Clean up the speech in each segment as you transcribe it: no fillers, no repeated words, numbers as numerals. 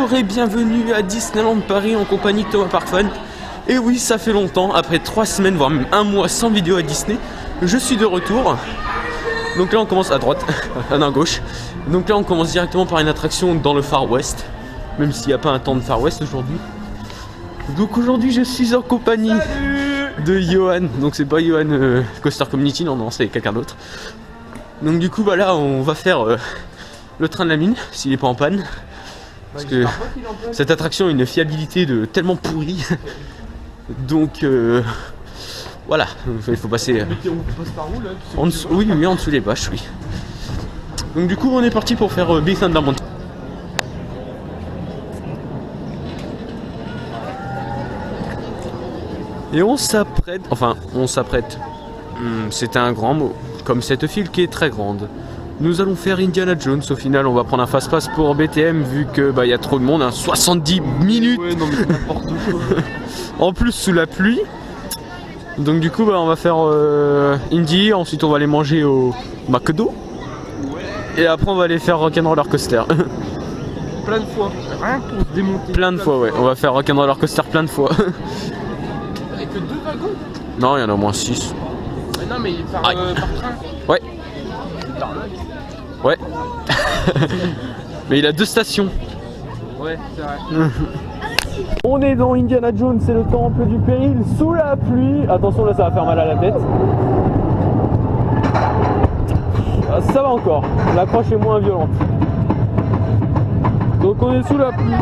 Bonjour et bienvenue à Disneyland Paris en compagnie de Thomas Parkfun. Et oui, ça fait longtemps, après 3 semaines, voire même 1 mois sans vidéo à Disney, je suis de retour. Donc là on commence à droite, non à gauche. Donc là on commence directement par une attraction dans le Far West, même s'il n'y a pas un temps de Far West aujourd'hui. Donc aujourd'hui je suis en compagnie de Johan, donc c'est pas Johan Coaster Community, non c'est quelqu'un d'autre. Donc du coup bah là on va faire le train de la mine, s'il n'est pas en panne. Parce que cette attraction a une fiabilité de tellement pourrie. Donc voilà, il faut passer. On passe par où là En dessous, oui, en dessous des bâches, oui. Donc du coup on est parti pour faire Big Thunder Mountain. Et on s'apprête, c'est un grand mot, comme cette file qui est très grande. Nous allons faire Indiana Jones, au final on va prendre un fast-pass pour BTM vu que y a trop de monde, 70 minutes ouais, non, mais c'est n'importe quoi. En plus sous la pluie. Donc du coup on va faire Indy, ensuite on va aller manger au McDo. Et après on va aller faire Rock'n'Roller Coaster. Plein de fois, rien pour se démonter. Plein de fois ouais, on va faire Rock'n'Roller Coaster plein de fois. Avec que 2 wagons? Non, il y en a au moins 6. Mais non mais par train. Ouais. Ouais. Mais il a 2 stations. Ouais, c'est vrai. On est dans Indiana Jones, c'est le temple du péril sous la pluie. Attention là ça va faire mal à la tête. Ah, ça va encore, l'accroche est moins violente. Donc on est sous la pluie.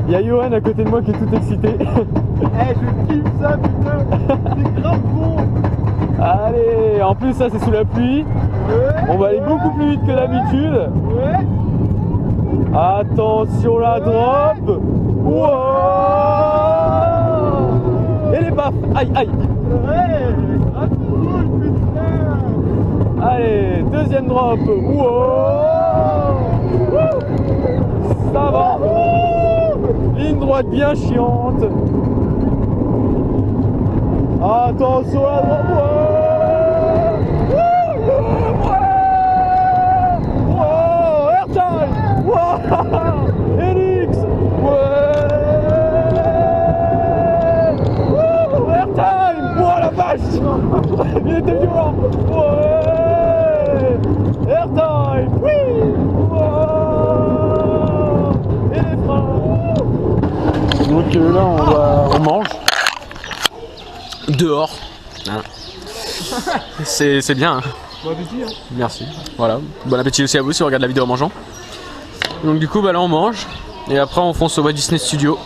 Il y a Johan à côté de moi qui est tout excité. Je kiffe ça putain. C'est grave bon. Allez, en plus ça c'est sous la pluie. On va aller beaucoup plus vite que d'habitude. Attention la drop. Wow. Et les baffes. Aïe aïe. Allez, deuxième drop. Wow. Ça va. Ligne droite bien chiante. Attention la drop. Elix. Ouais. Airtime. Oh la vache. Il était violent. Ouais. Airtime. Oui. Ouais. Et les freins. Donc là on mange dehors. Hein. C'est bien. Hein. Bon appétit hein. Merci. Voilà. Bon appétit aussi à vous si vous regardez la vidéo en mangeant. Donc du coup là on mange et après on fonce au Walt Disney Studio.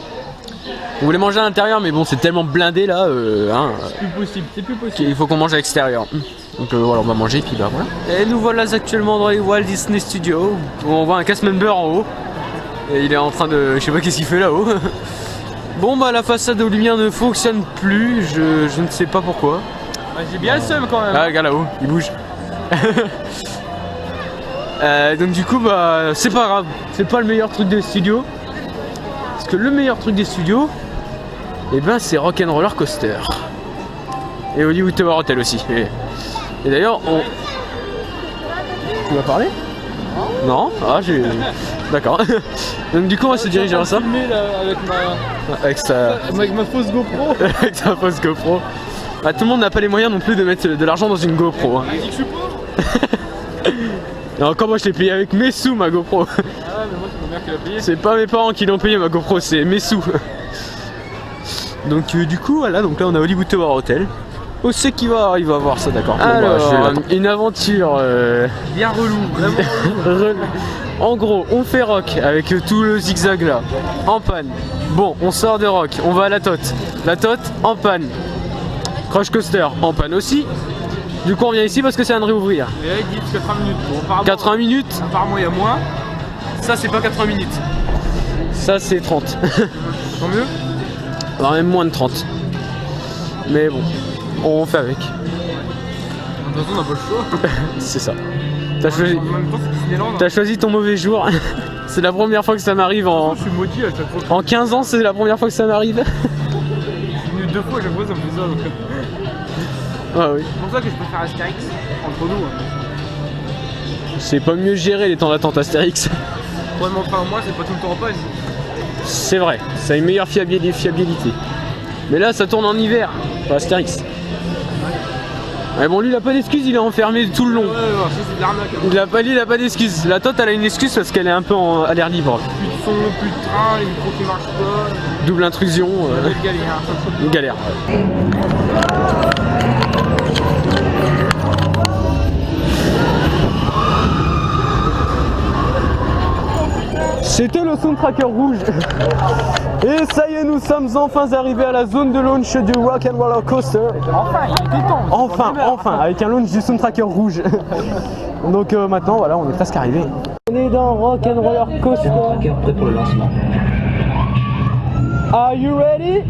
On voulait manger à l'intérieur mais bon c'est tellement blindé là c'est plus possible. qu'il faut qu'on mange à l'extérieur. Donc voilà on va manger et puis voilà. Et nous voilà actuellement dans les Walt Disney Studios où on voit un cast member en haut. Et il est en train de... je sais pas qu'est-ce qu'il fait là-haut. Bon la façade aux lumières ne fonctionne plus, je ne sais pas pourquoi. J'ai bien le seum quand même. Ah regarde là-haut, il bouge. Donc du coup c'est pas grave, c'est pas le meilleur truc des studios. Parce que le meilleur truc des studios, c'est Rock'n'Roller Coaster. Et Hollywood Tower Hotel aussi. Et d'ailleurs Tu vas parler? Non. Ah j'ai... D'accord. Donc du coup on va se diriger vers ça. Avec ma fausse GoPro. Avec sa fausse GoPro. Tout le monde n'a pas les moyens non plus de mettre de l'argent dans une GoPro. Hein. Je suis pauvre. Et encore moi je l'ai payé avec mes sous ma GoPro. Ah ouais mais moi c'est ma mère qui l'a payé. C'est pas mes parents qui l'ont payé ma GoPro, c'est mes sous. Donc du coup voilà, donc là on a Hollywood Tower Hotel. Oh c'est qui va voir ça d'accord. Alors une aventure bien relou, vraiment relou. En gros on fait rock avec tout le zigzag là, en panne. Bon on sort de rock, on va à la Tote. La Tote en panne. Crush Coaster en panne aussi. Du coup on vient ici parce que c'est à de réouvrir. Et là il dit 80 minutes. Bon, 80 minutes. Apparemment il y a moins. Ça c'est pas 80 minutes. Ça c'est 30. Tant mieux. Alors même moins de 30. Mais bon, on fait avec. De toute façon on n'a pas le choix. C'est ça. T'as choisi... En même temps c'est Disneyland. T'as choisi ton mauvais jour. C'est la première fois que ça m'arrive en... Je suis maudit à chaque fois. En 15 ans c'est la première fois que ça m'arrive. Je suis venu 2 fois à chaque fois ça me fait ça. Donc... Ah oui. C'est pour ça que je préfère Astérix entre nous. C'est pas mieux géré les temps d'attente Astérix. abonnement pas un mois, c'est pas tout le temps en page. C'est vrai, ça a une meilleure fiabilité. Mais là, ça tourne en hiver, pour Astérix. Mais bon, lui, il a pas d'excuse, il est enfermé tout le long. Ouais, c'est de l'arnaque. Il a pas d'excuse. La Tote, elle a une excuse parce qu'elle est un peu à l'air libre. Plus de son, plus de train, les micros qui marchent pas. Double intrusion. Une galère. C'était le Sound Tracker rouge. Et ça y est, nous sommes enfin arrivés à la zone de launch du Rock and Roller Coaster. Enfin, il était temps. Enfin, avec un launch du Sound Tracker rouge. Donc maintenant, voilà, on est presque arrivé. On est dans Rock and Roller Coaster. Tracker prêt pour le lancement. Are you ready?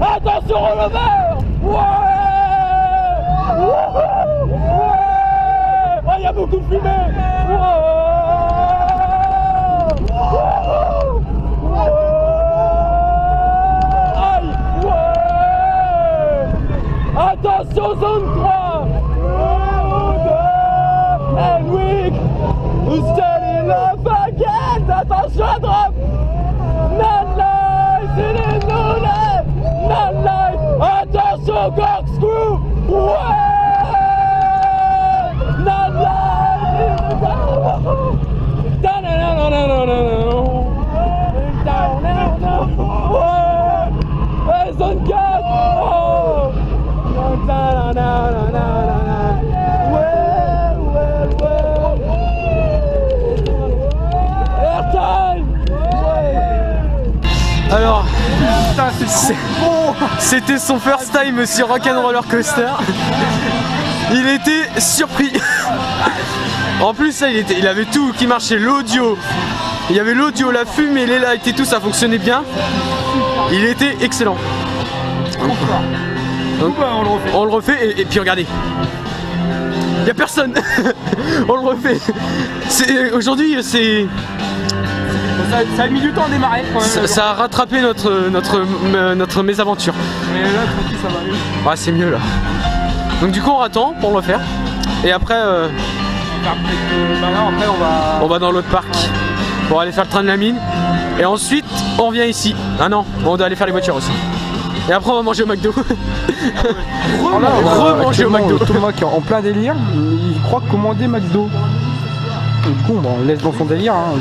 Attention rollover! Ouais! Oh, il y a beaucoup de fumée! Aïe! Attention zone 3! And weak! Standing up again! Attention à drop! Not life! It is no life! Not life! Attention corkscrew! Ouais! Not life! Ouais! Zone 4! Alors, c'était son first time sur Rock'n'Roller Coaster. Il était surpris. En plus, ça, il avait tout qui marchait, l'audio. Il y avait l'audio, la fumée, les lights et tout, ça fonctionnait bien. Il était excellent. Donc, on le refait et puis regardez. Il n'y a personne. On le refait. Aujourd'hui, c'est... Ça a mis du temps à démarrer quand même. Ça a rattrapé notre mésaventure. Mais là, tranquille, ça va mieux. Ouais, c'est mieux là. Donc du coup, on attend pour le faire. Et après, Après, on va dans l'autre parc pour aller faire le train de la mine. Et ensuite, on revient ici. Ah non, on doit aller faire les voitures aussi. Et après, on va manger au McDo. Remanger au McDo. Thomas qui est en plein délire, il croit commander McDo. Et du coup, on laisse dans son délire. Hein.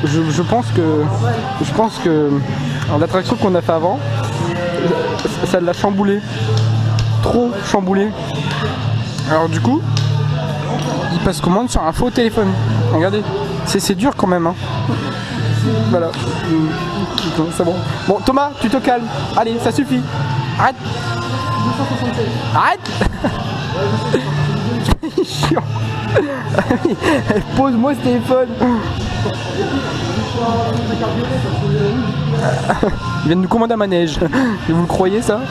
Je pense que l'attraction qu'on a fait avant, ça l'a chamboulé. Trop chamboulé. Alors du coup, il passe commande sur un faux téléphone. Regardez, c'est dur quand même. Hein. Voilà. C'est bon. Bon, Thomas, tu te calmes. Allez, ça suffit. Arrête. 267. Arrête. Chiant. Pose-moi ce téléphone. Il vient de nous commander un manège. Et vous le croyez ça?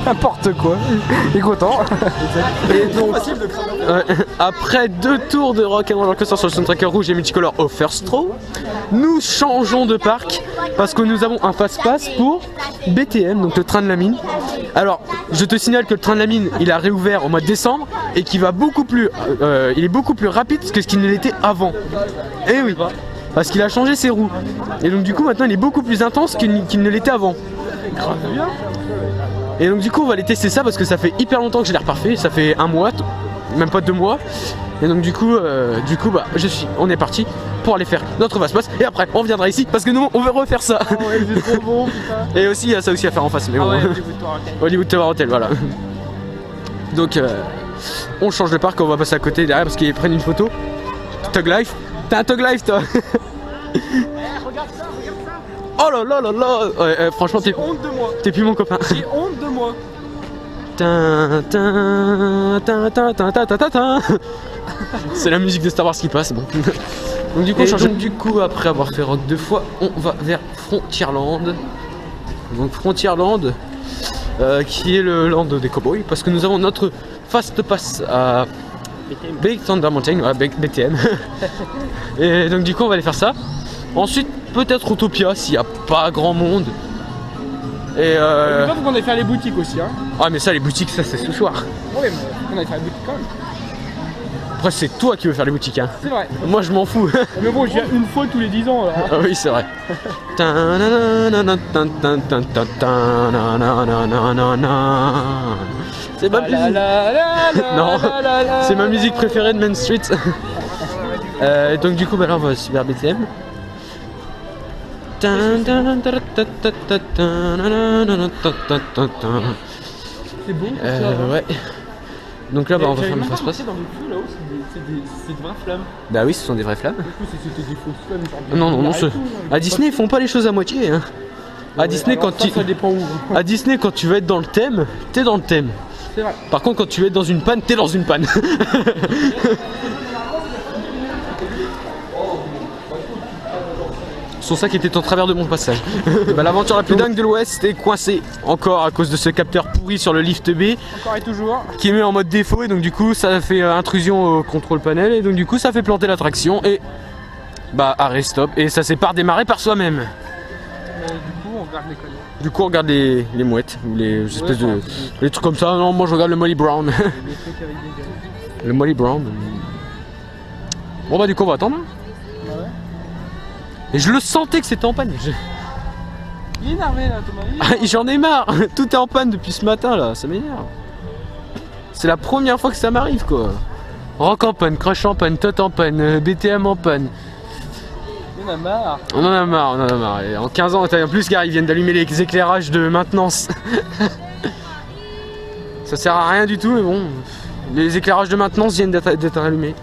N'importe quoi. Il est content. Et donc, après 2 tours de Rock'n'Roller Coaster sur le Sound Tracker rouge et multicolore au first row, nous changeons de parc parce que nous avons un fast-pass pour BTM, donc le train de la mine. Alors, je te signale que le train de la mine, il a réouvert au mois de décembre et qu'il va beaucoup plus, il est beaucoup plus rapide que ce qu'il ne l'était avant. Eh oui, parce qu'il a changé ses roues. Et donc du coup, maintenant, il est beaucoup plus intense qu'il ne l'était avant. Grave bien. Et donc du coup on va aller tester ça parce que ça fait hyper longtemps que je l'ai reparfait, ça fait 1 mois, même pas 2 mois. Et donc du coup bah on est parti pour aller faire notre fast-pass et après on reviendra ici parce que nous on veut refaire ça. Oh ouais, c'est trop bon, putain. Et aussi il y a ça aussi à faire en face. Mais bon. Ouais, Hollywood Tower Hotel, voilà. Donc on change de parc, on va passer à côté derrière parce qu'ils prennent une photo. Tug Life, t'as un Tug Life toi. Regarde ça. Oh là là là là. Ouais, franchement J'ai honte de moi. t'es plus mon copain. J'ai honte de moi. C'est la musique de Star Wars qui passe, bon. Donc du coup on change. Donc du coup après avoir fait Rock 2 fois, on va vers Frontierland. Donc Frontierland qui est le land des cowboys parce que nous avons notre fast pass à Big Thunder Mountain, ouais, BTM. Et donc du coup on va aller faire ça. Ensuite peut-être Autopia s'il n'y a pas grand monde. Et faut qu'on aille faire les boutiques aussi, hein. Ah mais ça, les boutiques, ça c'est ce soir. Ouais, mais on aille faire les boutiques quand même. Après c'est toi qui veux faire les boutiques, hein. C'est vrai. Moi je m'en fous. Mais bon, je viens une fois tous les 10 ans là. Ah oui, c'est vrai. C'est ma musique. Non, c'est ma musique préférée de Main Street. Donc du coup, bah là on va vers BTM. C'est beau. Ouais. Donc là, bah, on va faire le fast-pass. Dans le feu là-haut, c'est de vraies flammes. Bah oui, ce sont des vraies flammes. Du coup, c'était des fausses flammes. Non, à Disney, ils font pas les choses à moitié. Hein. À Disney, quand ça dépend où. À Disney, quand tu veux être dans le thème, t'es dans le thème. C'est vrai. Par contre, quand tu veux être dans une panne, t'es dans une panne. Son sac était en travers de mon passage. Bah, l'aventure la plus dingue de l'Ouest est coincée encore à cause de ce capteur pourri sur le lift B. Encore et toujours. Qui est mis en mode défaut et donc du coup ça fait intrusion au contrôle panel et donc du coup ça fait planter l'attraction et bah arrêt stop et ça s'est pas redémarré par soi-même. Du coup on regarde les conneries. Du coup on regarde les mouettes ou les espèces de... les trucs comme ça. Non, moi je regarde le Molly Brown. Le Molly Brown. Bon bah du coup on va attendre. Et je le sentais que c'était en panne. Il est énervé là, Thomas. J'en ai marre. Tout est en panne depuis ce matin là, ça m'énerve. C'est la première fois que ça m'arrive quoi. Rock en panne, Crush en panne, Tot en panne, BTM en panne. On en a marre. On en a marre, on en a marre. Et en 15 ans, en plus gars, ils viennent d'allumer les éclairages de maintenance. Ça sert à rien du tout mais bon. Les éclairages de maintenance viennent d'être allumés.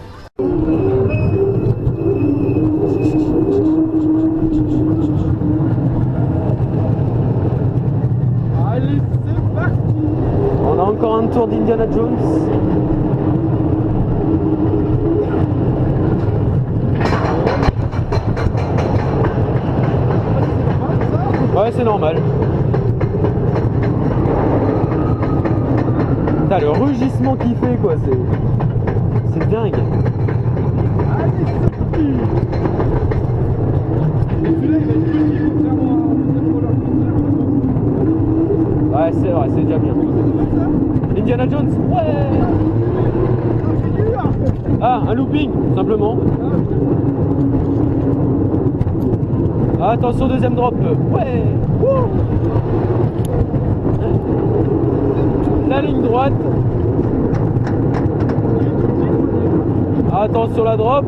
Encore un tour d'Indiana Jones. Ouais, c'est normal. T'as le rugissement qu'il fait quoi, c'est dingue. Ouais, c'est vrai, c'est déjà bien. Indiana Jones, ouais. Ah, un looping, simplement. Ah, attention, deuxième drop. Ouais. Wouh. La ligne droite. Attention la drop.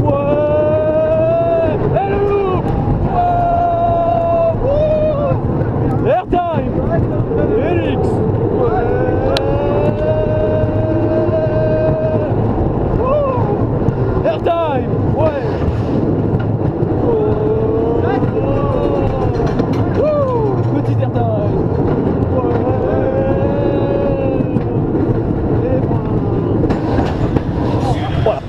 Ouais. Et le loop. Ouais. Airtime. Helix. Airtime. Ouais. Petit airtime. Voilà.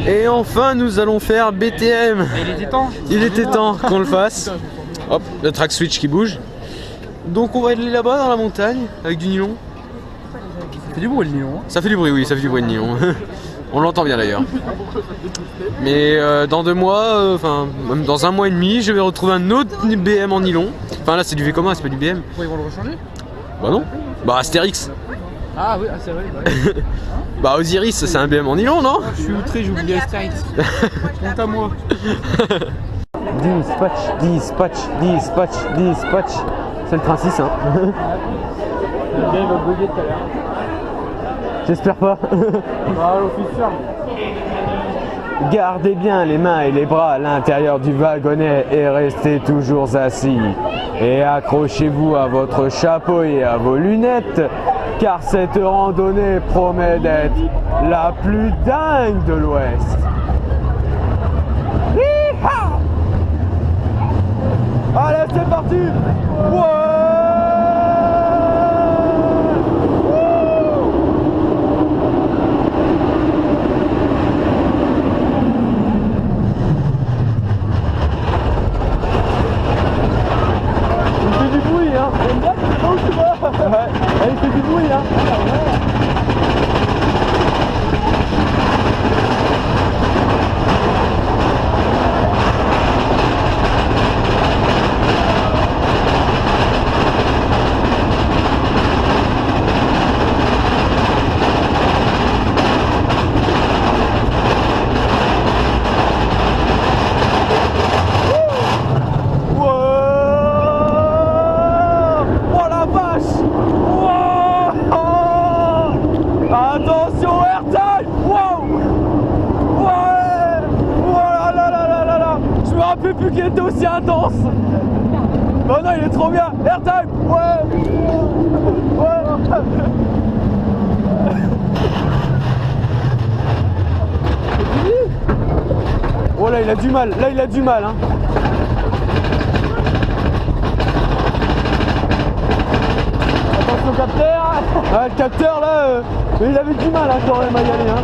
Et enfin nous allons faire BTM. Il était temps. Il était temps qu'on le fasse. Hop, le track switch qui bouge. Donc on va aller là-bas dans la montagne avec du nylon. Ça fait du bruit le nylon. Ça fait du bruit, oui, ça fait du bruit de nylon. On l'entend bien d'ailleurs. Mais dans 2 mois, enfin même dans 1 mois et demi, je vais retrouver un autre BM en nylon. Enfin là c'est du Vekoma, c'est pas du BM. Pourquoi ils vont le rechanger? Bah non. Bah Astérix. Ah oui, c'est vrai. Bah Osiris, c'est un BM en nylon, non? Je suis outré, j'ai oublié Astérix. Honte à moi. Dispatch. C'est le train 6 hein. Le gars il va bugger tout à l'heure. J'espère pas. Ah l'officier. Gardez bien les mains et les bras à l'intérieur du wagonnet et restez toujours assis. Et accrochez-vous à votre chapeau et à vos lunettes, car cette randonnée promet d'être la plus dingue de l'Ouest. Hi-ha! Allez, c'est parti! Ouais! Il fait du bruit, hein? Ouais. rappelais plus qu'il était aussi intense. Oh non, il est trop bien. Airtime. Ouais. Ouais. Oh là, il a du mal. Là, il a du mal, hein. Attention au capteur. Ah, le capteur là, il avait du mal, hein, quand même à y aller, hein.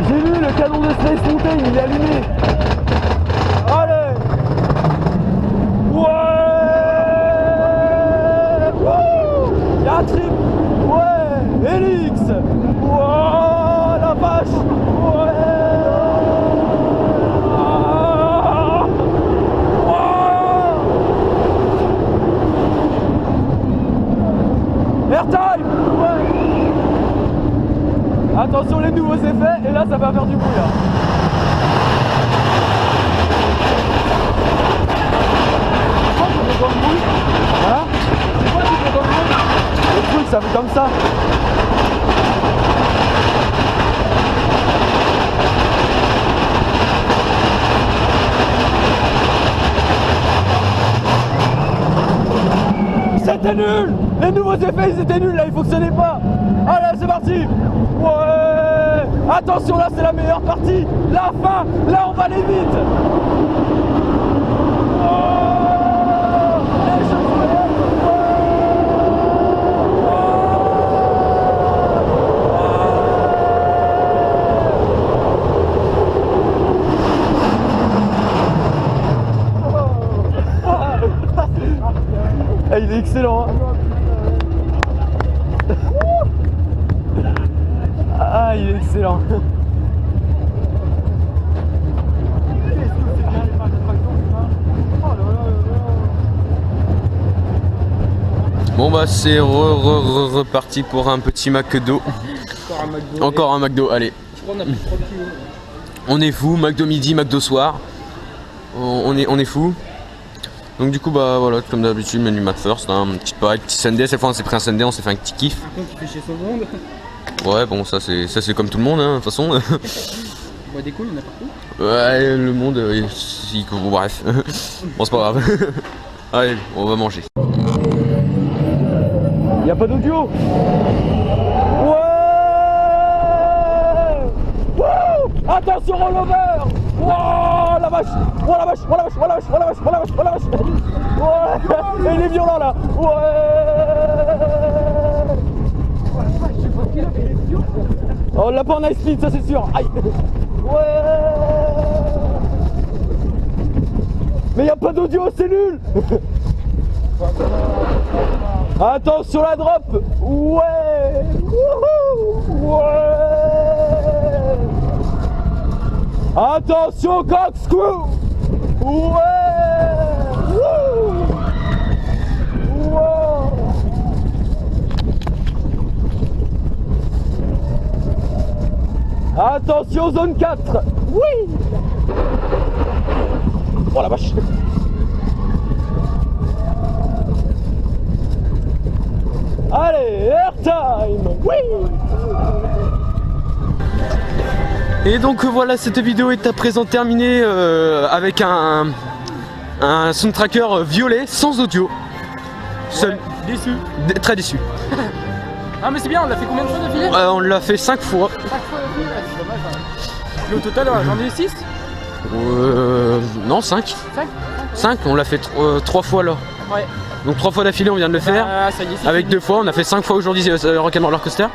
J'ai vu le canon de Space Mountain, il est allumé. Allez. Ouais. Wouh. Il y a un trip. Ouais. Helix. Wow, la vache. Ouais. Airtime. Ouais. Attention les nouveaux effets, et là ça va faire du bruit là. Pourquoi tu fais comme le bruit? Hein? Pourquoi tu fais comme le bruit? Le truc ça fait comme ça. C'était nul! Les nouveaux effets ils étaient nuls là, ils fonctionnaient pas! Allez c'est parti! Ouais! Attention là c'est la meilleure partie! La fin! Là on va aller vite! Oh, les cheveux! Ah, il est excellent, hein. Ah, il est excellent. Bon bah c'est reparti pour un petit McDo. Encore un McDo, allez. On est fou, McDo midi, McDo soir. On est fou. Donc du coup bah voilà, comme d'habitude, menu McFirst, hein, petit sundae, cette fois on s'est pris un sundae, on s'est fait un petit kiff. Un con qui fait chez son monde. Ouais bon ça c'est comme tout le monde hein, de toute façon. On boit des couilles, il y en a partout. Ouais le monde, bon, bref. Bon c'est pas grave. Allez, on va manger. Y'a pas d'audio. Ouais. Wouh. Attention rollover. Wouah la vache. Oh la vache, oh la vache, oh la vache, oh la vache, oh la vache, oh la vache. Ouais. Et il est violent là. Ouais. Oh, on l'a pas en high speed, ça c'est sûr. Aïe. Ouais. Mais y'a pas d'audio, c'est nul. Attention la drop. Ouais. Wouhou. Ouais. Attention corkscrew. Ouais. Wouh. Wow. Attention zone 4. Oui. Oh la vache. Allez, airtime. Oui. Et donc voilà, cette vidéo est à présent terminée avec un sound tracker violet sans audio. Seul. Ouais, déçu. Très déçu. Ah mais c'est bien, on l'a fait combien de fois d'affilée? On l'a fait 5 fois. 5 fois d'affilée, c'est dommage. Hein. Et au total, j'en ai 6? Non, 5. 5? 5, on l'a fait 3 fois là. Ouais. Donc 3 fois d'affilée on vient de le faire. Ça y est, avec 2 fois, on a fait 5 fois aujourd'hui Rock'n'Roller Coaster.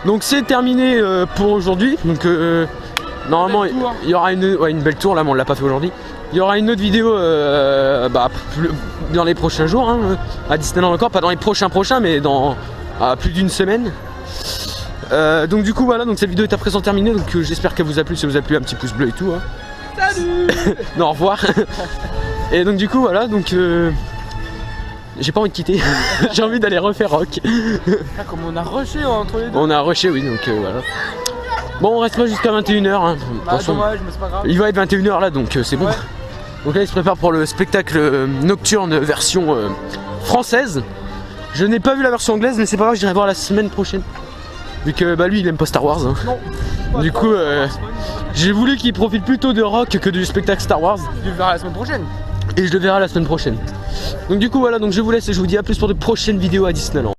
Donc c'est terminé pour aujourd'hui. Donc normalement il y aura une belle tour là, mais on l'a pas fait aujourd'hui. Il y aura une autre vidéo dans les prochains jours, hein, à Disneyland encore, pas dans les prochains, mais dans plus d'une semaine. Donc du coup voilà, donc cette vidéo est à présent terminée. Donc j'espère qu'elle vous a plu. Si vous a plu, un petit pouce bleu et tout. Hein. Salut. Non, au revoir. Et donc du coup voilà, donc j'ai pas envie de quitter. J'ai envie d'aller refaire rock. Ah, comme on a rushé entre les deux. On a rushé, oui, donc voilà. Bon, on reste pas jusqu'à 21h. Hein. Bah, dommage, mais c'est pas grave. Il va être 21h là, donc c'est bon. Ouais. Donc là, il se prépare pour le spectacle nocturne version française. Je n'ai pas vu la version anglaise, mais c'est pas grave, j'irai voir la semaine prochaine. vu que bah lui il aime pas Star Wars. Hein. Du coup, j'ai voulu qu'il profite plutôt de rock que du spectacle Star Wars. Tu le verras la semaine prochaine. Et je le verrai la semaine prochaine. Donc du coup voilà, donc je vous laisse et je vous dis à plus pour de prochaines vidéos à Disneyland.